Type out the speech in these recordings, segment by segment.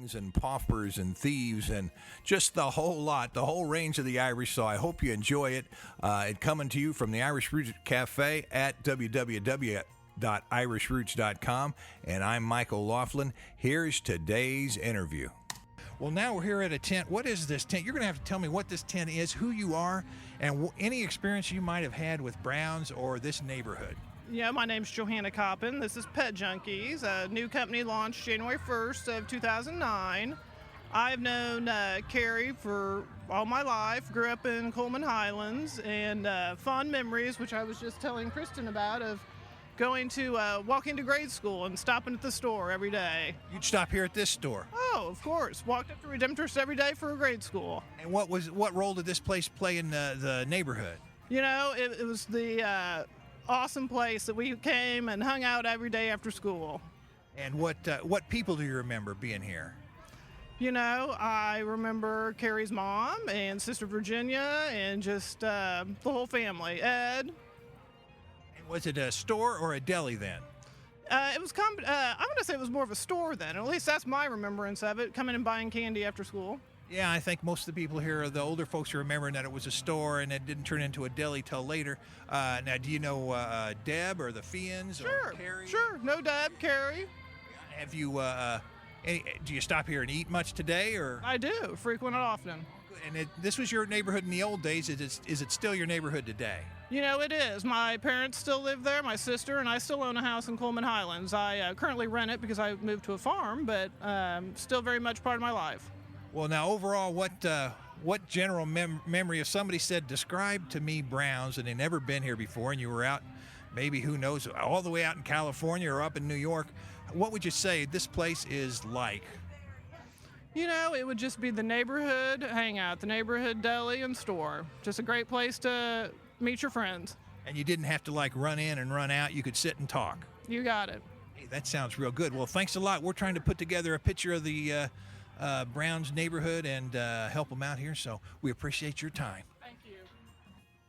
kings and paupers and thieves and just the whole lot, the whole range of the Irish. So I hope you enjoy it. It coming to you from the Irish Roots Cafe at www.irishroots.com. And I'm Mike OLaughlin. Here's today's interview. Well, now we're here at a tent. What is this tent? You're going to have to tell me what this tent is, who you are, and any experience you might have had with Browns or this neighborhood. Yeah, my name's Johanna Coppin. This is Pet Junkies, a new company launched January 1st of 2009. I've known Carrie for all my life, grew up in Coleman Highlands, and fond memories, which I was just telling Kristen about, of going to walking to grade school and stopping at the store every day. You'd stop here at this store? Oh, of course. Walked up to Redemptorist every day for a grade school. And what role did this place play in the neighborhood? You know, it was the awesome place that we came and hung out every day after school. And what people do you remember being here? You know, I remember Carrie's mom and Sister Virginia and just the whole family. Ed. Was it a store or a deli then? It was. I'm going to say it was more of a store then. At least that's my remembrance of it. Coming and buying candy after school. Yeah, I think most of the people here, the older folks, are remembering that it was a store and it didn't turn into a deli till later. Now, do you know Deb or the Fians or Carrie? Sure. No Deb, Carrie. Have you? Do you stop here and eat much today, or? I do. Frequent and often. And this was your neighborhood in the old days. Is it still your neighborhood today? You know, it is. My parents still live there, my sister, and I still own a house in Coleman Highlands. I currently rent it because I moved to a farm, but still very much part of my life. Well, now, overall, what general memory, if somebody said, describe to me Browns, and they'd never been here before, and you were out, maybe, who knows, all the way out in California or up in New York, what would you say this place is like? You know, it would just be the neighborhood hangout, the neighborhood deli and store. Just a great place to meet your friends. And you didn't have to run in and run out. You could sit and talk. You got it. Hey, that sounds real good. Well, thanks a lot. We're trying to put together a picture of the Browns neighborhood and help them out here, so we appreciate your time. Thank you.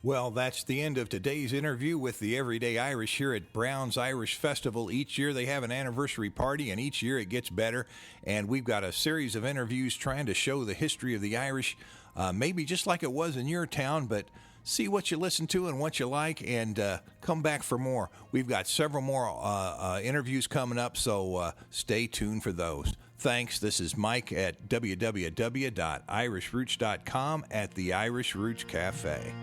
Well, that's the end of today's interview with the Everyday Irish here at Brown's Irish Festival. Each year they have an anniversary party, and each year it gets better. And we've got a series of interviews trying to show the history of the Irish, maybe just like it was in your town, but see what you listen to and what you like, and come back for more. We've got several more interviews coming up, so stay tuned for those. Thanks. This is Mike at www.irishroots.com at the Irish Roots Cafe.